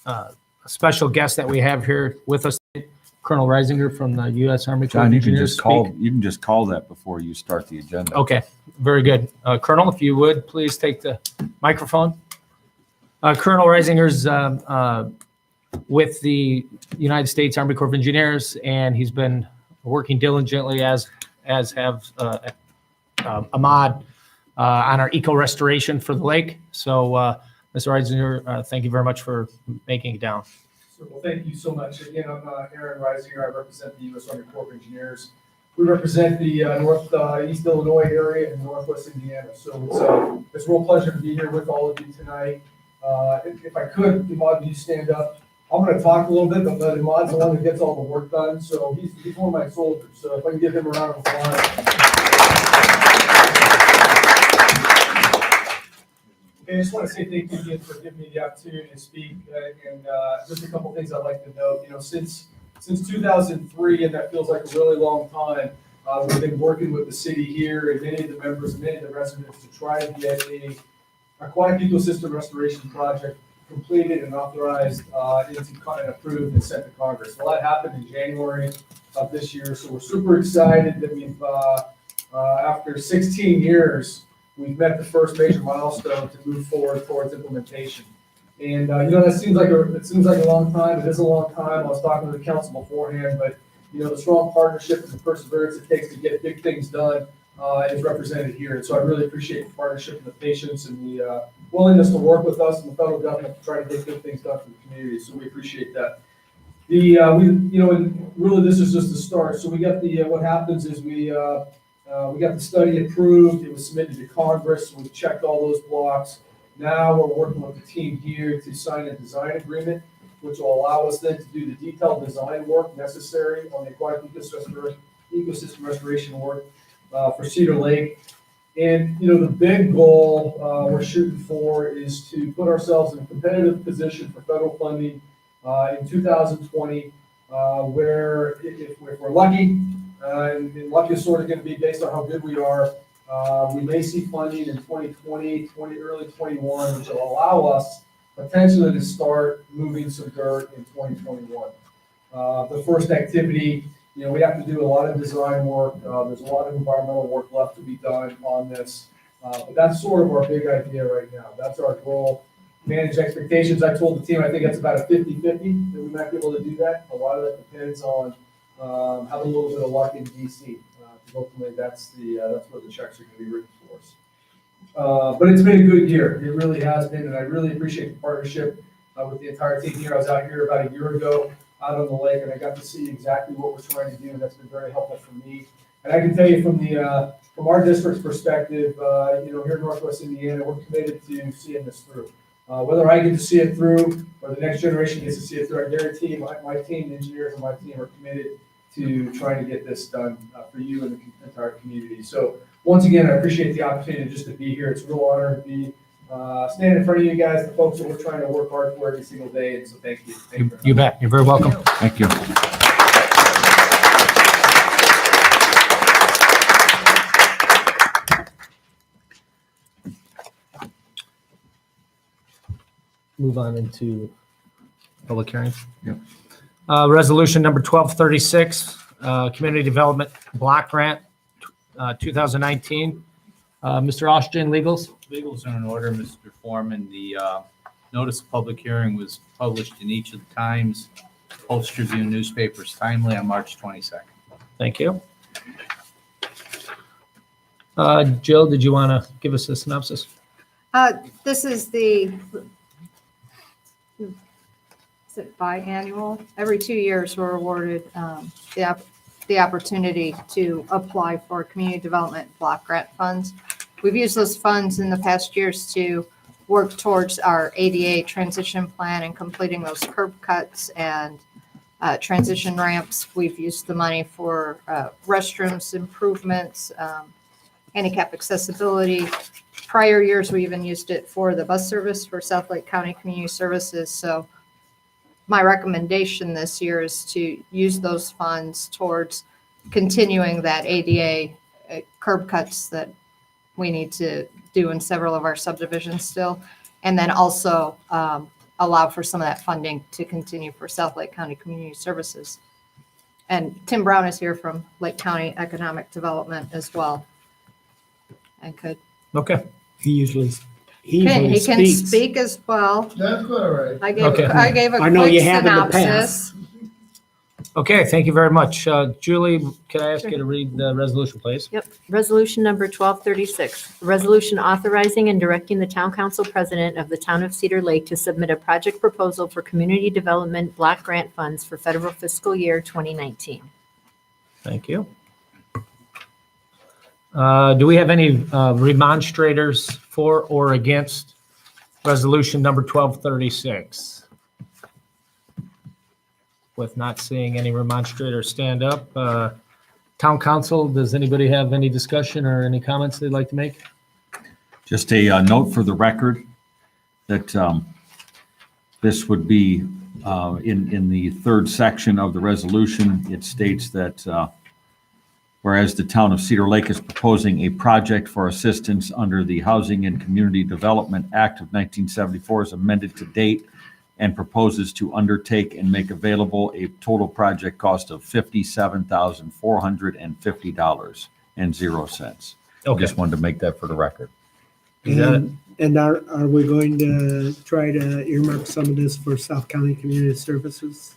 a special guest that we have here with us, Colonel Reisinger from the U.S. Army Corps of John, you can Engineers. just call. You can just call that before you start the agenda. Okay, very good. Colonel, if you would, please take the microphone. Colonel Reisinger's with the United States Army Corps of Engineers, and he's been working diligently, as have Ahmad, on our eco restoration for the lake. So, Mr. Reisinger, thank you very much for making it down. So, well, thank you so much. Again, I'm Aaron Reisinger. I represent the U.S. Army Corps of Engineers. We represent the East Illinois area and Northwest Indiana. So it's a real pleasure to be here with all of you tonight. If I could, Ahmad, you stand up. I'm going to talk a little bit, but Ahmad's the one that gets all the work done. So he's one of my soldiers. So if I can give him a round of applause. I just want to say thank you again for giving me the opportunity to speak. And just a couple of things I'd like to note. You know, since 2003, and that feels like a really long time, we've been working with the city here and many of the members and many of the residents to try and get a aquatic ecosystem restoration project completed and authorized and approved and sent to Congress. Well, that happened in January of this year, so we're super excited that we've, after 16 years, we've met the first major milestone to move forward towards implementation. And you know, that seems like a long time. It is a long time. I was talking to the council beforehand, but you know, the strong partnership and the perseverance it takes to get big things done is represented here. And so I really appreciate the partnership and the patience and the willingness to work with us and the federal government to try to get good things done for the community. So we appreciate that. And really this is just the start. So we got what happens is we got the study approved. It was submitted to Congress. We checked all those blocks. Now we're working with the team here to sign a design agreement, which will allow us then to do the detailed design work necessary on the aquatic ecosystem restoration work for Cedar Lake. And you know, the big goal we're shooting for is to put ourselves in a competitive position for federal funding in 2020, where if we're lucky, and luck is sort of going to be based on how good we are, we may see funding in 2020, early 21, which will allow us potentially to start moving some dirt in 2021. The first activity, you know, we have to do a lot of design work. There's a lot of environmental work left to be done on this. But that's sort of our big idea right now. That's our goal. Manage expectations. I told the team I think that's about a 50-50 that we might be able to do that. A lot of that depends on having a little bit of luck in DC. Ultimately, that's where the checks are going to be written for us. But it's been a good year. It really has been, and I really appreciate the partnership with the entire team here. I was out here about a year ago out on the lake, and I got to see exactly what we're trying to do, and that's been very helpful for me. And I can tell you from our district's perspective, you know, here in Northwest Indiana, we're committed to seeing this through. Whether I get to see it through or the next generation gets to see it through, I guarantee my team, the engineers on my team, are committed to trying to get this done for you and the entire community. So once again, I appreciate the opportunity just to be here. It's a real honor to be standing in front of you guys, the folks that we're trying to work hard for every single day. And so thank you. You bet. You're very welcome. Thank you. Move on into public hearings. Yep. Resolution number 1236, Community Development Block Grant, 2019. Mr. Austin, legals. Legals are in order, Mr. Foreman. The notice of public hearing was published in each of the Times, Post-Tribune newspapers timely on March 22nd. Thank you. Jill, did you want to give us a synopsis? This is is it biannual? Every 2 years, we're awarded the opportunity to apply for community development block grant funds. We've used those funds in the past years to work towards our ADA transition plan and completing those curb cuts and transition ramps. We've used the money for restrooms improvements, handicap accessibility. Prior years, we even used it for the bus service for South Lake County Community Services. So my recommendation this year is to use those funds towards continuing that ADA curb cuts that we need to do in several of our subdivisions still. And then also allow for some of that funding to continue for South Lake County Community Services. And Tim Brown is here from Lake County Economic Development as well. And could, Okay, He usually he can speaks. speak as well. That's all right. Okay. I gave a I know quick you have in the synopsis. okay, thank you very much. Julie, can I ask you to read the resolution, please? Yep. Resolution number 1236, a resolution authorizing and directing the town council president of the town of Cedar Lake to submit a project proposal for community development block grant funds for federal fiscal year 2019. Thank you. Do we have any remonstrators for or against resolution number 1236? With not seeing any remonstrators stand up, town council, does anybody have any discussion or any comments they'd like to make? Just a note for the record that this would be in the third section of the resolution. It states that whereas the town of Cedar Lake is proposing a project for assistance under the Housing and Community Development Act of 1974 as amended to date, and proposes to undertake and make available a total project cost of $57,450.00. Okay, Just wanted to make that for the record. You got it. And are we going to try to earmark some of this for South County Community Services?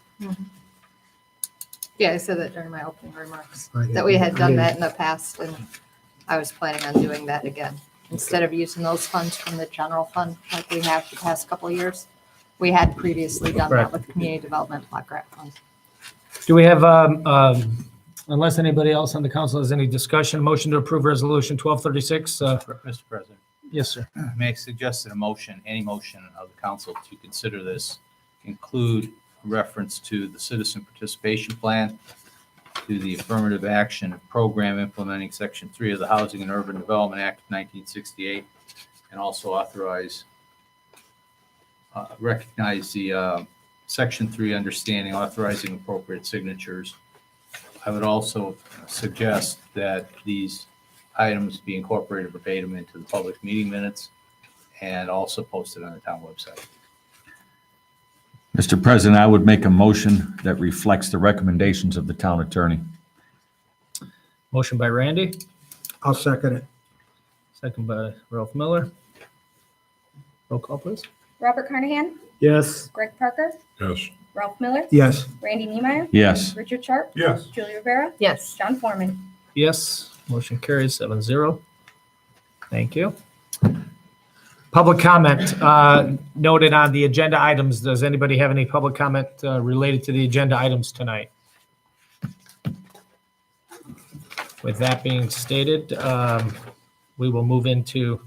Yeah, I said that during my opening remarks, I that we had did. done that in the past, and I was planning on doing that again. Instead of using those funds from the general fund like we have the past couple of years, we had previously done Correct. that with community development block grant funds. Do we have, unless anybody else on the council has any discussion, motion to approve resolution 1236? Mr. President, Yes, sir. may I suggest that a motion, any motion of the council to consider this include reference to the citizen participation plan, to the affirmative action program implementing Section 3 of the Housing and Urban Development Act of 1968, and also authorize, recognize the Section 3 understanding authorizing appropriate signatures. I would also suggest that these items be incorporated verbatim into the public meeting minutes and also posted on the town website. Mr. President, I would make a motion that reflects the recommendations of the town attorney. Motion by Randy, I'll second it. second by Ralph Miller. Roll call, please. Robert Carnahan, Yes. Greg Parker, Yes. Ralph Miller, Yes. Randy Niemeyer, Yes. Richard Sharp, Yes. Julie Rivera, Yes. John Foreman. Yes, motion carries 7-0. Thank you. Public comment noted on the agenda items. Does anybody have any public comment related to the agenda items tonight? With that being stated, we will move into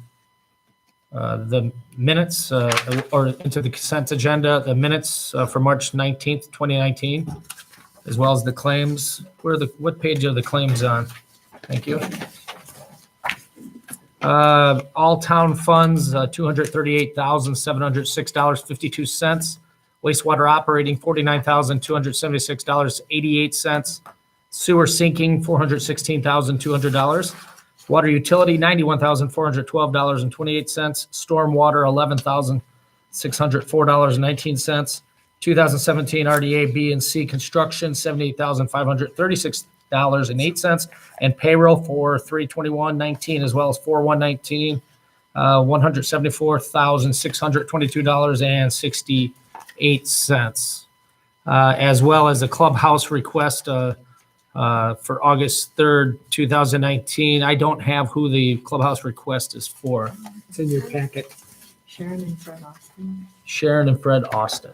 the minutes or into the consent agenda, the minutes for March 19th, 2019, as well as the claims. What page are the claims on? Thank you. All town funds, $238,706.52. Wastewater operating, $49,276.88. Sewer sinking, $416,200. Water utility, $91,412.28. Stormwater, $11,604.19. 2017 RDA B and C construction, $78,536.08, and payroll for 3/21/19 as well as 4/1/19, $174,622.68, as well as a clubhouse request for August 3rd, 2019. I don't have who the clubhouse request is for. It's in your packet. Sharon and Fred Austin. Sharon and Fred Austin.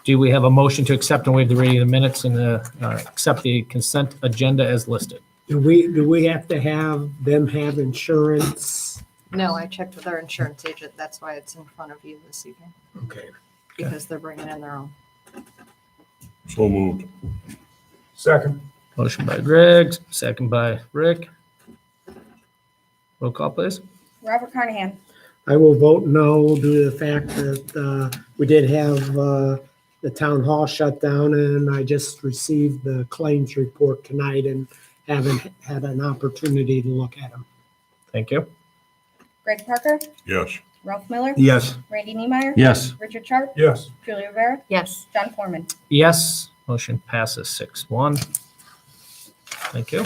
Do we have a motion to accept and waive the reading of the minutes and accept the consent agenda as listed? Do we have to have them have insurance? No, I checked with our insurance agent. That's why it's in front of you this evening, Okay. because they're bringing in their own. So moved. Second. Motion by Greg, second by Rick. Roll call, please. Robert Carnahan, I will vote no due to the fact that we did have the town hall shut down, and I just received the claims report tonight and haven't had an opportunity to look at them. Thank you. Greg Parker, Yes. Ralph Miller, Yes. Randy Niemeyer, Yes. Richard Sharp, Yes. Julie Rivera, Yes. John Foreman. Yes, motion passes 6-1. Thank you.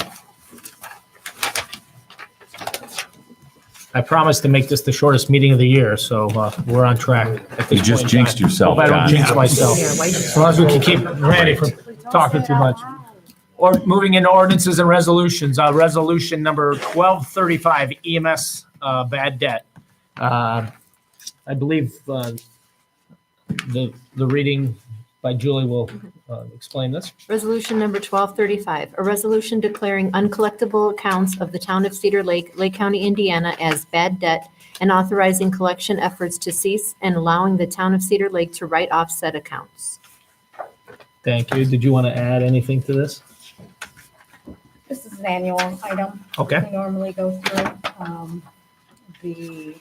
I promised to make this the shortest meeting of the year, so we're on track. at this You just point in jinxed time. yourself, Hope I don't John. jinx myself. Yeah, As long as we can keep Randy from talking too much. Or moving into ordinances and resolutions, resolution number 1235 EMS bad debt. I believe the reading by Julie will explain this. Resolution number 1235, a resolution declaring uncollectible accounts of the town of Cedar Lake, Lake County, Indiana as bad debt and authorizing collection efforts to cease and allowing the town of Cedar Lake to write off said accounts. Thank you. Did you want to add anything to this? This is an annual item. Okay. We normally go through. The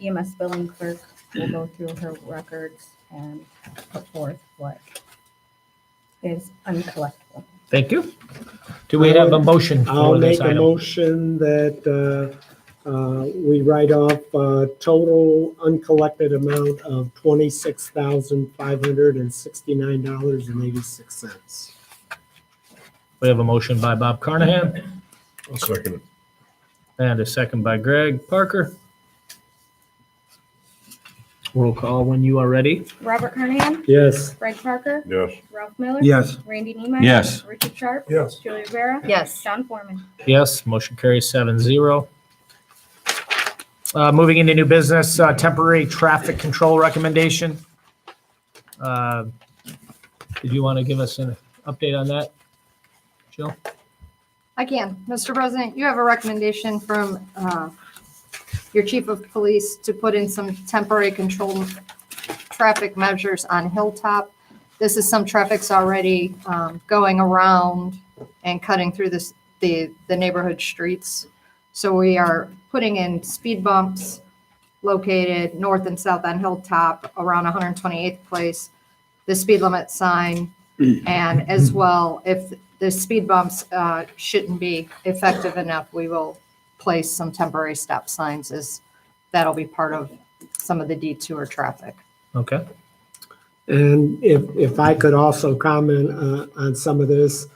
EMS billing clerk will go through her records and put forth what is uncollectible. Thank you. Do we have a motion I'll for this make a item? motion that we write off a total uncollected amount of $26,569.86. We have a motion by Bob Carnahan I'll second it. and a second by Greg Parker. Roll call when you are ready. Robert Carnahan, Yes. Greg Parker, Yes. Ralph Miller. Yes. Randy Niemeyer. Yes. Richard Sharp, Yes. Julie Rivera, Yes. John Foreman. Yes, motion carries 7-0. Moving into new business, temporary traffic control recommendation. Did you want to give us an update on that, Jill? I can. Mr. President, you have a recommendation from your chief of police to put in some temporary control traffic measures on Hilltop. This is some traffic's already going around and cutting through the neighborhood streets. So we are putting in speed bumps located north and south on Hilltop around 128th Place, the speed limit sign, and as well, if the speed bumps shouldn't be effective enough, we will place some temporary stop signs as that'll be part of some of the detour traffic. Okay. And if I could also comment on some of this,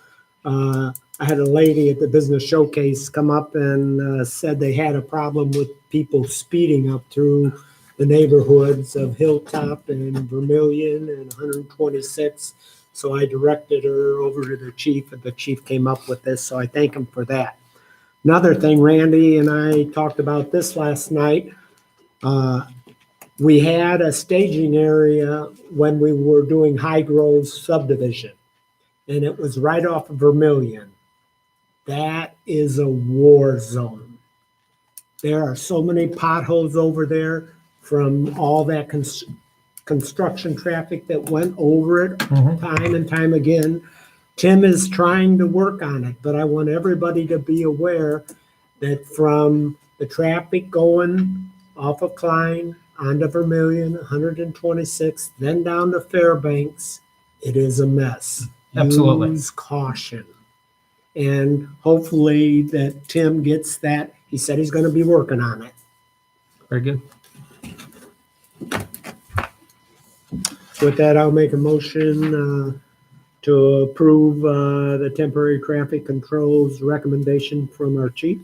I had a lady at the business showcase come up and said they had a problem with people speeding up through the neighborhoods of Hilltop and Vermillion and 126. So I directed her over to the chief, and the chief came up with this, so I thank him for that. Another thing, Randy and I talked about this last night. We had a staging area when we were doing High Grove subdivision, and it was right off of Vermillion. That is a war zone. There are so many potholes over there from all that construction traffic that went over it time and time again. Tim is trying to work on it, but I want everybody to be aware that from the traffic going off of Klein onto Vermillion, 126, then down to Fairbanks, it is a mess. Absolutely. Use caution. And hopefully that Tim gets that. He said he's going to be working on it. Very good. With that, I'll make a motion to approve the temporary traffic controls recommendation from our chief.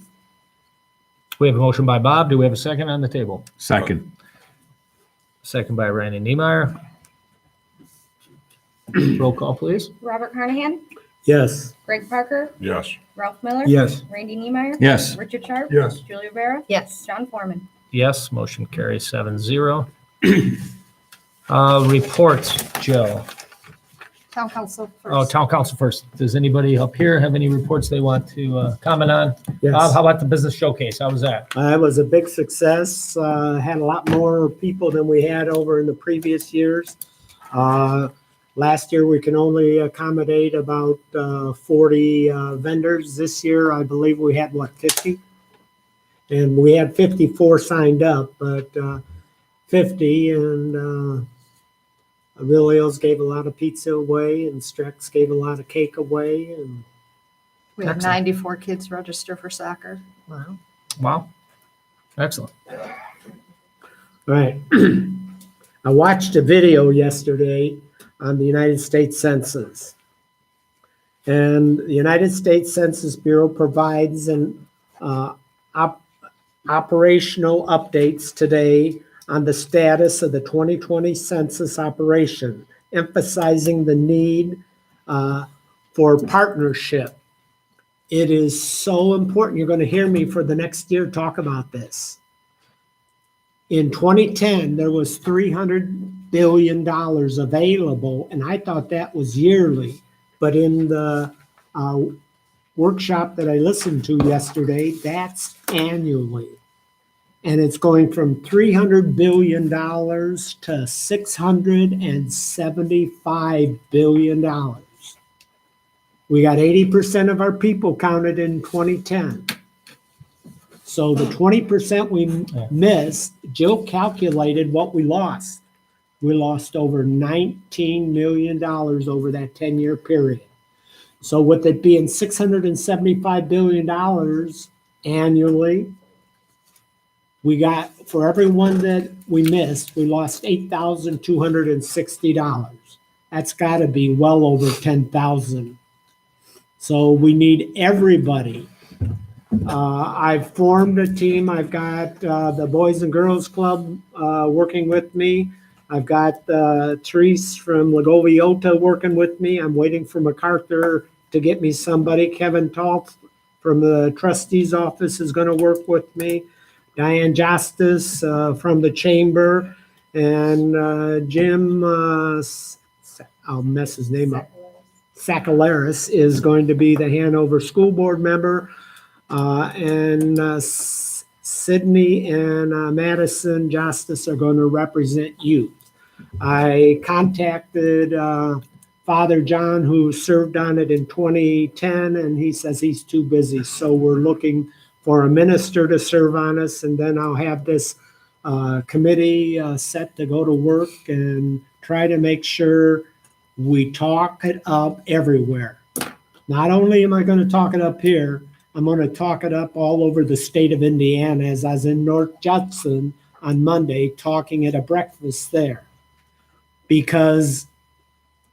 We have a motion by Bob. Do we have a second on the table? Second. Second by Randy Niemeyer. Roll call, please. Robert Carnahan, Yes. Greg Parker, Yes. Ralph Miller. Yes. Randy Niemeyer. Yes. Richard Sharp. Yes. Julie Rivera, Yes. John Foreman. Yes, motion carries 7-0. Reports, Jill. Town council Oh, first. town council first. Does anybody up here have any reports they want to comment on? Yes. Bob, how about the business showcase? How was that? It was a big success. Had a lot more people than we had over in the previous years. Last year, we can only accommodate about 40 vendors. This year, I believe we had, 50? And we had 54 signed up, but 50. And Aurelio's gave a lot of pizza away, and Strex gave a lot of cake away. And We have Excellent. 94 kids register for soccer. Wow. Excellent. Right. I watched a video yesterday on the United States Census. And the United States Census Bureau provides operational updates today on the status of the 2020 census operation, emphasizing the need for partnership. It is so important. You're going to hear me for the next year talk about this. In 2010, there was $300 billion available, and I thought that was yearly. But in the workshop that I listened to yesterday, that's annually. And it's going from $300 billion to $675 billion. We got 80% of our people counted in 2010. So the 20% we missed, Jill calculated what we lost. We lost over $19 million over that 10-year period. So with it being $675 billion annually, we got, for everyone that we missed, we lost $8,260. That's got to be well over 10,000. So we need everybody. I've formed a team. I've got the Boys and Girls Club working with me. I've got Therese from Lagoviota working with me. I'm waiting for MacArthur to get me somebody. Kevin Talt from the trustee's office is going to work with me. Diane Justice from the chamber, and Jim, I'll mess his name up, Sakalaris is going to be the Hanover School Board member, and Sydney and Madison Justice are going to represent youth. I contacted Father John, who served on it in 2010, and he says he's too busy, so we're looking for a minister to serve on us, and then I'll have this committee set to go to work and try to make sure we talk it up everywhere. Not only am I going to talk it up here, I'm going to talk it up all over the state of Indiana, as I was in North Judson on Monday talking at a breakfast there. Because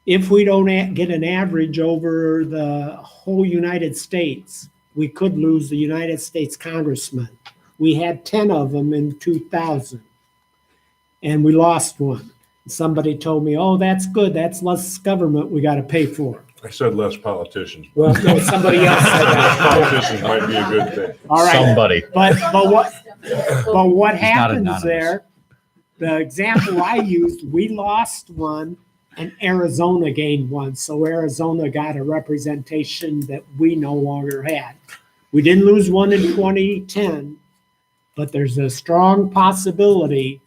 if we don't get an average over the whole United States, we could lose the United States congressman. We had 10 of them in 2000, and we lost one. Somebody told me, oh, that's good. That's less government we got to pay for. I said less politicians. Well, no, somebody else said that. Politicians might be a good thing. All right. Somebody. But what He's not happens anonymous. there, the example I used, we lost one and Arizona gained one. So Arizona got a representation that we no longer had. We didn't lose one in 2010, but there's a strong possibility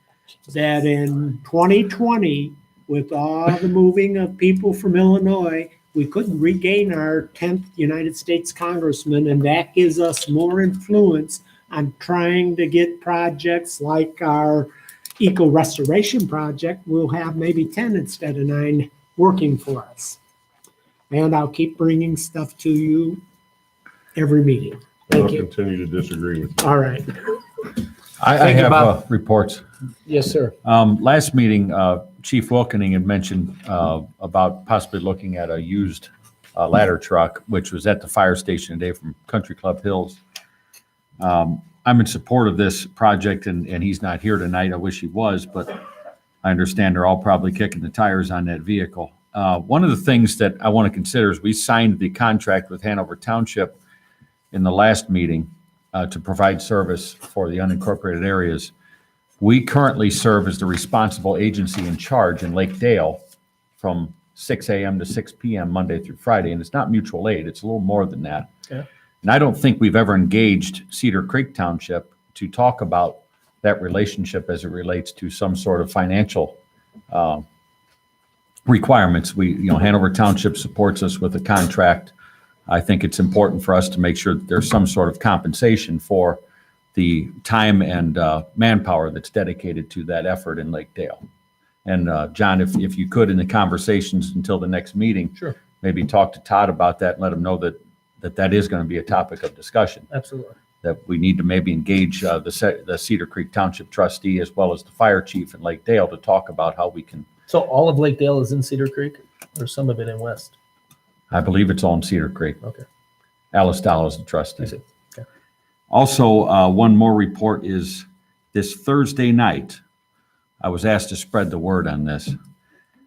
that in 2020, with all the moving of people from Illinois, we could regain our 10th United States congressman, and that gives us more influence on trying to get projects like our eco restoration project. We'll have maybe 10 instead of 9 working for us. And I'll keep bringing stuff to you every meeting. I'll Thank you. continue to disagree with you. All right. I Thank you, have Bob. reports. Yes, sir. Last meeting, Chief Wilkening had mentioned about possibly looking at a used ladder truck, which was at the fire station today from Country Club Hills. I'm in support of this project, and he's not here tonight. I wish he was, but I understand they're all probably kicking the tires on that vehicle. One of the things that I want to consider is we signed the contract with Hanover Township in the last meeting to provide service for the unincorporated areas. We currently serve as the responsible agency in charge in Lake Dale from 6 a.m. to 6 p.m. Monday through Friday, and it's not mutual aid. It's a little more than that. Okay. And I don't think we've ever engaged Cedar Creek Township to talk about that relationship as it relates to some sort of financial requirements. Hanover Township supports us with a contract. I think it's important for us to make sure that there's some sort of compensation for the time and manpower that's dedicated to that effort in Lake Dale. And John, if you could, in the conversations until the next meeting, Sure. maybe talk to Todd about that and let him know that is going to be a topic of discussion. Absolutely. that we need to maybe engage the Cedar Creek Township trustee as well as the fire chief in Lake Dale to talk about how we can, So all of Lake Dale is in Cedar Creek, or some of it in West? I believe it's all in Cedar Creek. Okay. Alice Dow is the I trustee. see. Okay. Also, one more report is this Thursday night, I was asked to spread the word on this.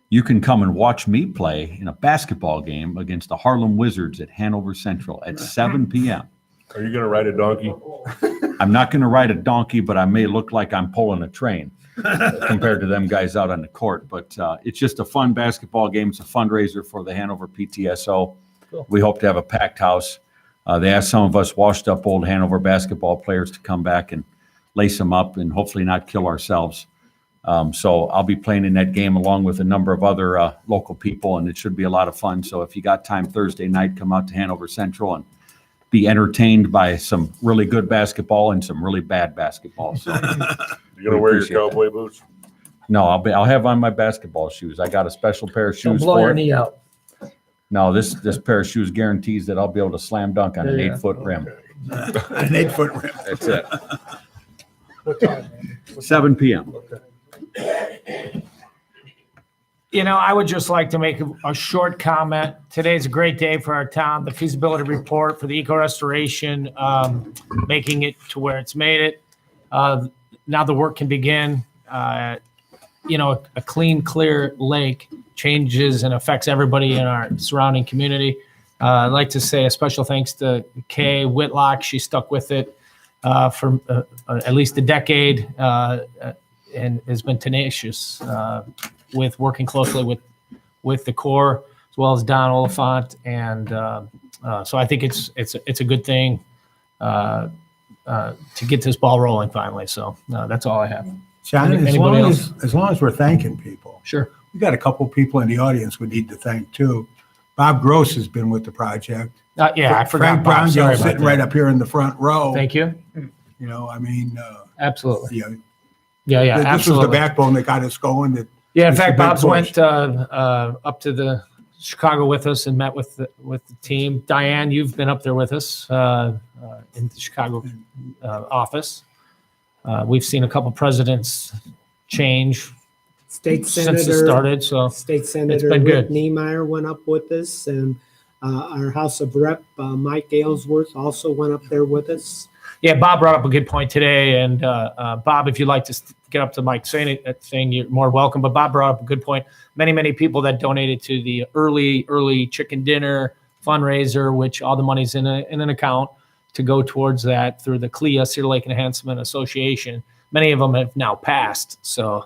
You can come and watch me play in a basketball game against the Harlem Wizards at Hanover Central at 7 p.m. Are you gonna ride a donkey? I'm not going to ride a donkey, but I may look like I'm pulling a train compared to them guys out on the court. But it's just a fun basketball game. It's a fundraiser for the Hanover PTSO. Cool. We hope to have a packed house. They asked some of us washed up old Hanover basketball players to come back and lace them up and hopefully not kill ourselves. So I'll be playing in that game along with a number of other local people, and it should be a lot of fun. So if you got time Thursday night, come out to Hanover Central and be entertained by some really good basketball and some really bad basketball. So You gonna We wear your appreciate that. cowboy boots? no, I'll have on my basketball shoes. I got a special pair of Don't shoes blow for your it. knee out. No, this pair of shoes guarantees that I'll be able to slam dunk on an Yeah. 8-foot rim. An 8-foot rim. That's it. What time? 7 p.m. You know, I would just like to make a short comment. Today's a great day for our town. The feasibility report for the eco restoration, making it to where it's made it. Now the work can begin. You know, a clean, clear lake changes and affects everybody in our surrounding community. I'd like to say a special thanks to Kay Whitlock. She stuck with it for at least a decade and has been tenacious with working closely with the Corps as well as Don Oliphant. And so I think it's a good thing to get this ball rolling finally. So that's all I have. John, Anybody else? as long as we're thanking people, Sure. we got a couple people in the audience we need to thank too. Bob Gross has been with the project. Yeah, I forgot. Frank Bob. Sorry Brown about sitting that. right up here in the front row. Thank you. You know, I mean, Absolutely. yeah, Yeah, this was the absolutely. backbone that got us going. That Yeah, in It's a fact, big Bob's push. went up to the Chicago with us and met with the team. Diane, you've been up there with us in the Chicago office. We've seen a couple presidents change State since it Senator, started. So State Senator been Rick good. Niemeyer went up with us, and our House of Rep, Mike Aylesworth, also went up there with us. yeah, Bob brought up a good point today. And Bob, if you'd like to get up to Mike saying thing, you're more welcome. But Bob brought up a good point. Many people that donated to the early chicken dinner fundraiser, which all the money's in an account to go towards that through the CLIA, Cedar Lake Enhancement Association. Many of them have now passed. So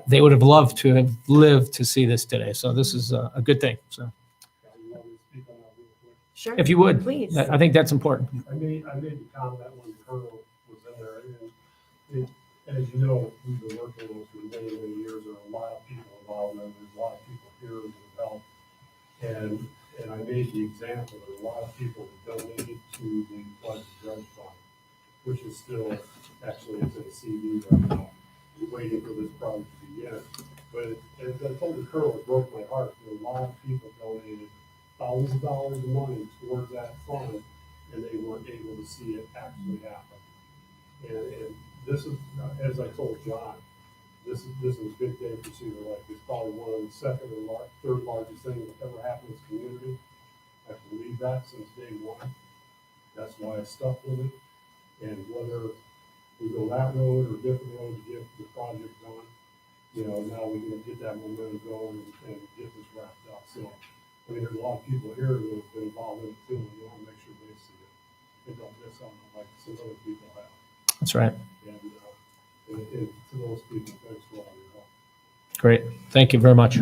they would have loved to have lived to see this today. So this is a good thing. So Sure. if you would, Please. I think that's important. I made the comment when Colonel was in there, and as you know, we've been working on this for many years. There are a lot of people involved, and there's a lot of people here who have helped. And I made the example that a lot of people donated to the Flood Dredge Fund, which is still, actually, it's in a CD right now, waiting for this project to begin. But as I told the Colonel, it broke my heart. There were a lot of people donated thousands of dollars of money towards that fund, and they weren't able to see it actually happen. And this is, as I told John, this is a big day for Cedar Lake. It's probably one of the second or third largest things that ever happened in this community. I believe that since day one. That's why I stuck with it. And whether we go that road or a different road to get the project done, you know, now we're gonna get that momentum going and get this wrapped up. So, I mean, there's a lot of people here who have been involved in it too, and you wanna make sure they see it. They don't miss out on like some other people have. That's right. And to those people, thanks for all your help. Great. Thank you very much.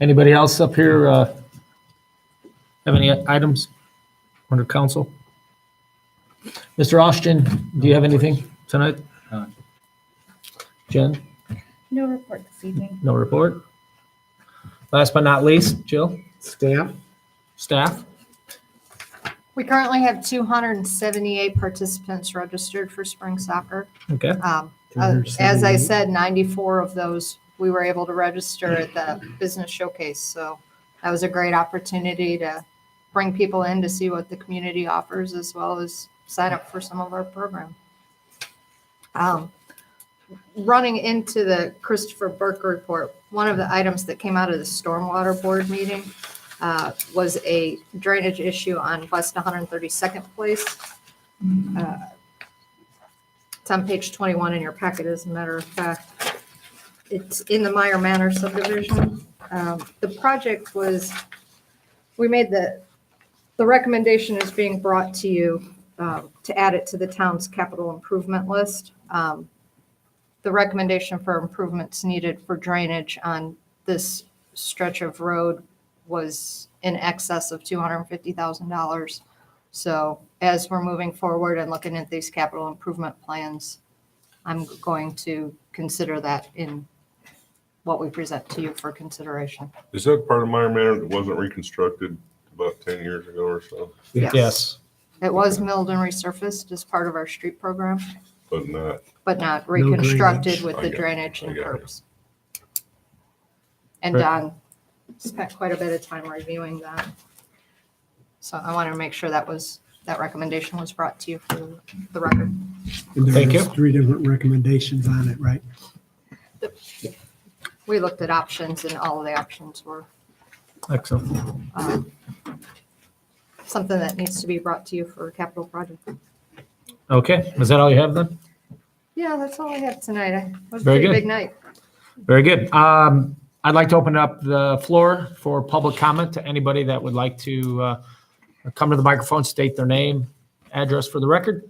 Anybody else up here have any items under council? Mr. Austin, do you have anything tonight? Jen, No report this evening. no report. Last but not least, Jill, staff? We currently have 278 participants registered for spring soccer. Okay, As I said, 94 of those we were able to register at the business showcase. So that was a great opportunity to bring people in to see what the community offers, as well as sign up for some of our program. Running into the Christopher Burke report, one of the items that came out of the Stormwater Board meeting was a drainage issue on West 132nd Place. It's on page 21 in your packet, as a matter of fact. It's in the Meyer Manor subdivision. The project was, we made the recommendation is being brought to you to add it to the town's capital improvement list. The recommendation for improvements needed for drainage on this stretch of road was in excess of $250,000. So as we're moving forward and looking at these capital improvement plans, I'm going to consider that in what we present to you for consideration. Is that part of Meyer Manor that wasn't reconstructed about 10 years ago or so? Yes. It was milled and resurfaced as part of our street program, But not, but not drainage. reconstructed with I the got it. drainage and I got it. curbs. And Right. Don spent quite a bit of time reviewing that. So I want to make sure that recommendation was brought to you for the record. And Thank there's you. 3 different recommendations on it, right? We looked at options, and all of the options were Excellent. something that needs to be brought to you for a capital project. Okay, is that all you have then? Yeah, that's all I have tonight. It was a Very pretty good. big night. Very good. I'd like to open up the floor for public comment to anybody that would like to come to the microphone, state their name, address for the record.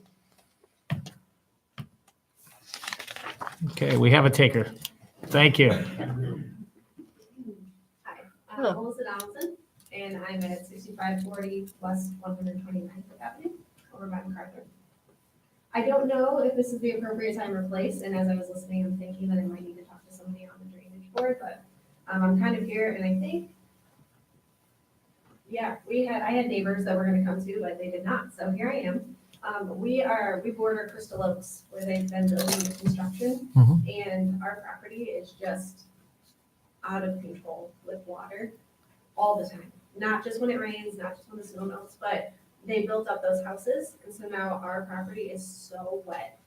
Okay, we have a taker. Thank you. Hi, I'm Melissa Donaldson, and I'm at 6540 West 129th Avenue, over by MacArthur. I don't know if this is the appropriate time or place, and as I was listening, I'm thinking that I might need to talk to somebody on the drainage board, but I'm kind of here, and I think, yeah, I had neighbors that were gonna come too, but they did not, so here I am. We border Crystal Oaks, where they've been building the construction, and our property is just out of control with water all the time. Not just when it rains, not just when the snow melts, but they built up those houses, and so now our property is so wet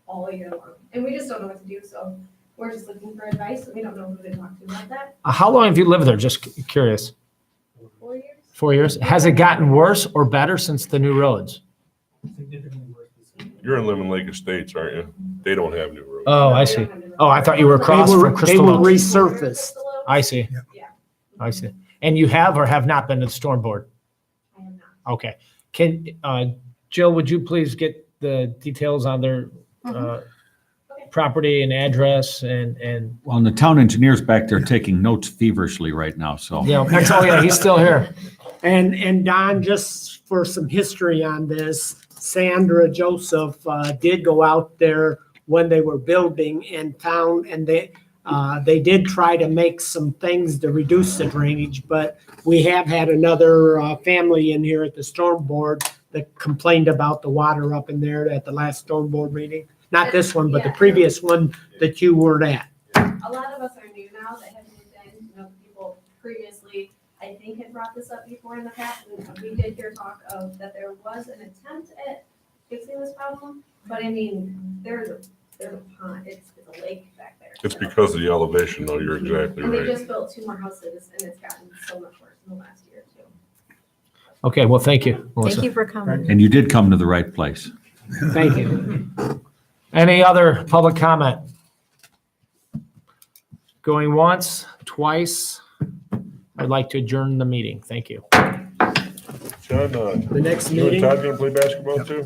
all year long. And we just don't know what to do, so we're just looking for advice, and we don't know who to talk to about that. How long have you lived there? Just curious. 4 years? 4 years? Has it gotten worse or better since the new roads? you're in Lemon Lake Estates, aren't you? They don't have new roads. Oh, I see. Oh, I thought you were across from They Crystal were Oaks. resurfaced. I see. Yeah. I see. And you have or have not been to the storm board? I am not. Okay. Can, Jill, would you please get the details on their property and address and, Well, and the town engineer's back there taking notes feverishly right now, so. yeah, oh yeah, he's still here. And Don, just for some history on this, Sandra Joseph did go out there when they were building and found, and they did try to make some things to reduce the drainage, but we have had another family in here at the storm board that complained about the water up in there at the last storm board meeting. Not this one, but the previous one that you were at. A lot of us are new now that have moved in, you know, people previously, I think, had brought this up before in the past, and we did hear talk of that there was an attempt at fixing this problem, but I mean, there's a pond, it's a lake back there. It's because of the elevation, though, you're exactly And they right. just built 2 more houses, and it's gotten so much worse in the last year too. Okay, well, thank you, Melissa. Thank you for coming. And you did come to the right place. Thank you. Any other public comment? Going once, twice. I'd like to adjourn the meeting. Thank you. John, The next you and meeting. Todd gonna play basketball too?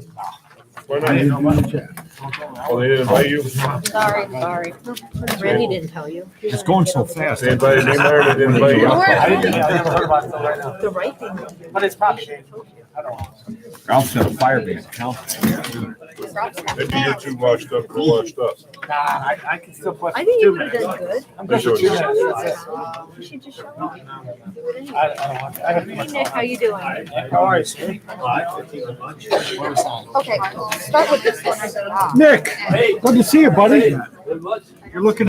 Why not? Oh, they didn't invite you? Sorry. Randy didn't tell you. It's going so fast. They invited me there, they didn't invite you. I never heard about that right now. The right thing. But it's probably. I don't know. Ralph's gonna fire me as accountant. Maybe you're too washed up for washed up. Nah, I can still play. I think you would have done good. I'm good for 2 minutes. You should just show up. Hey Nick, how you doing? How are you, sir? Okay, start with this one. Nick, good to see you, buddy. You're looking